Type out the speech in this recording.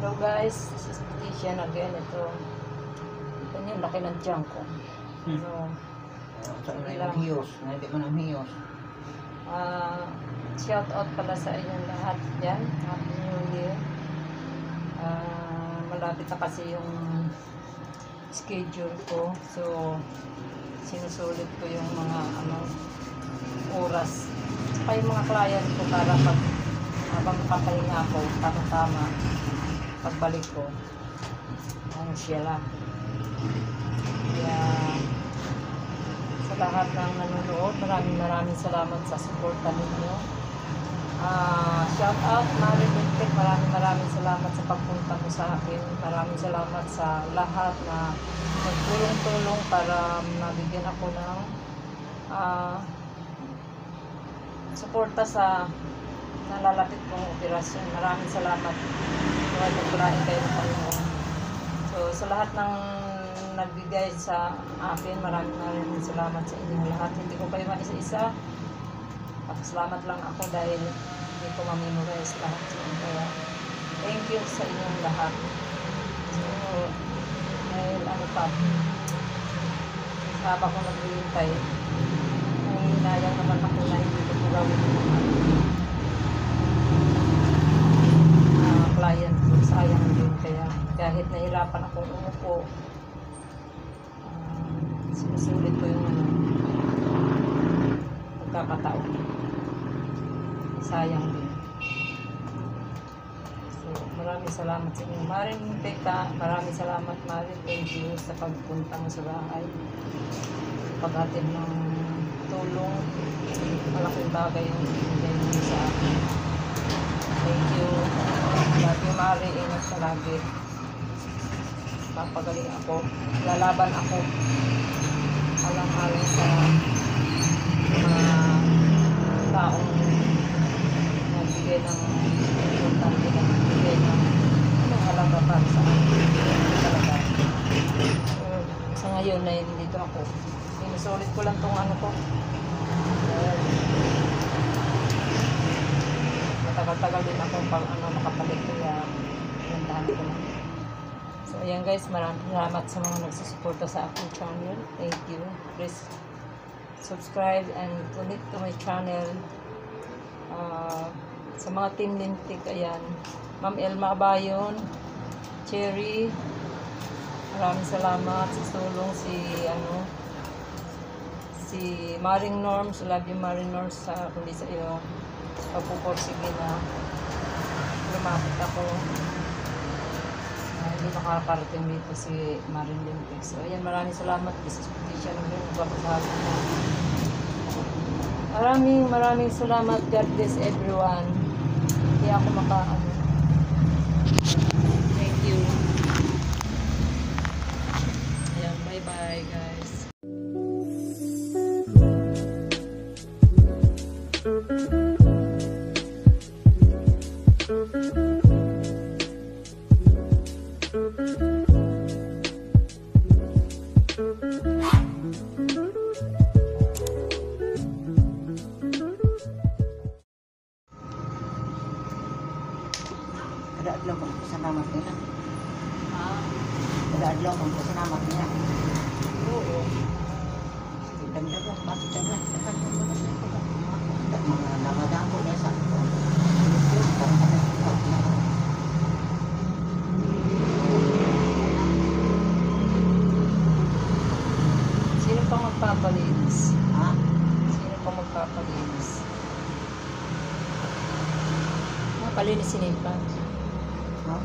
Hello guys, this is Patricia again. Ito yung laki ng tiyan ko. Saan na yung hiyos? Hindi mo ng hiyos. Shout out pala sa inyong lahat yan. Happy New Year. Malapit na kasi yung schedule ko. So, sinusulit ko yung mga oras. Saka yung mga client ko para habang papahinga ako, tama-tama pagbalik ko, siya lang. Kaya sa lahat ng nanonood, maraming salamat sa suporta ninyo. Shout out Mari Lintik, maraming salamat sa pagpunta mo sa akin. Maraming salamat sa lahat na nagtulong-tulong para mabigyan ako ng suporta sa nalalapit kong operasyon. Maraming salamat. Nagpulain kayo ng Panginoon. So, sa lahat ng nagbigay sa akin, maraming salamat sa inyong lahat. Hindi ko kayo maisa-isa. Salamat lang ako dahil hindi ko mamemorize lahat. Kaya, thank you sa inyong lahat. So, dahil habang ko naghihintay, hinayang naman ako na hindi ko gawin ng client ko, sayang din. Kaya kahit nahirapan akong umupo, sinusulit ko yung pagkakataon. Sayang din. So, maraming salamat sa inyo. Maring Peka, maraming salamat Maring. Thank you sa pagpunta mo sa bahay. Paghatid ng tulong. Malaking bagay yung ibigay mo sa akin. Thank you. Love you, Mari. Ingat ka lagi. Papagaling ako. Lalaban ako. Alang-alang sa mga taong nagbigay ng importante na nagbigay ng halaga para sa akin. Talaga. Sa ngayon na dito ako. Sinusulit ko lang itong ko. Matagal-tagal din ako pang makapalik, kaya nandahan ko lang. So ayan guys, maraming salamat sa mga nagsusuporta sa aking channel. Thank you. Please subscribe and connect to my channel. Sa mga Team Lintik, ayan, Ma'am Elma Abayon, Cherry, maraming salamat sa tulong. Si Maring Norms, love you Maring Norms, kundi sa iyo pagpuporsige na lumapit ako. Hindi makakarating dito si Maring Lintik. So ayan, maraming salamat. This is Patricia ng Nagpapasahag na. Maraming salamat. God bless everyone. Hindi ako Thank you. Ayan, bye bye guys. Ada adlaw kung pasalamat nila. Ada adlaw kung pasalamat nila. Oo. Dagdag, bakit dagdag? Mga namadako na sa Sino pang magpapalinis? ha? Sino pang magpapalinis? Mapalinis si Nimpa. Ha?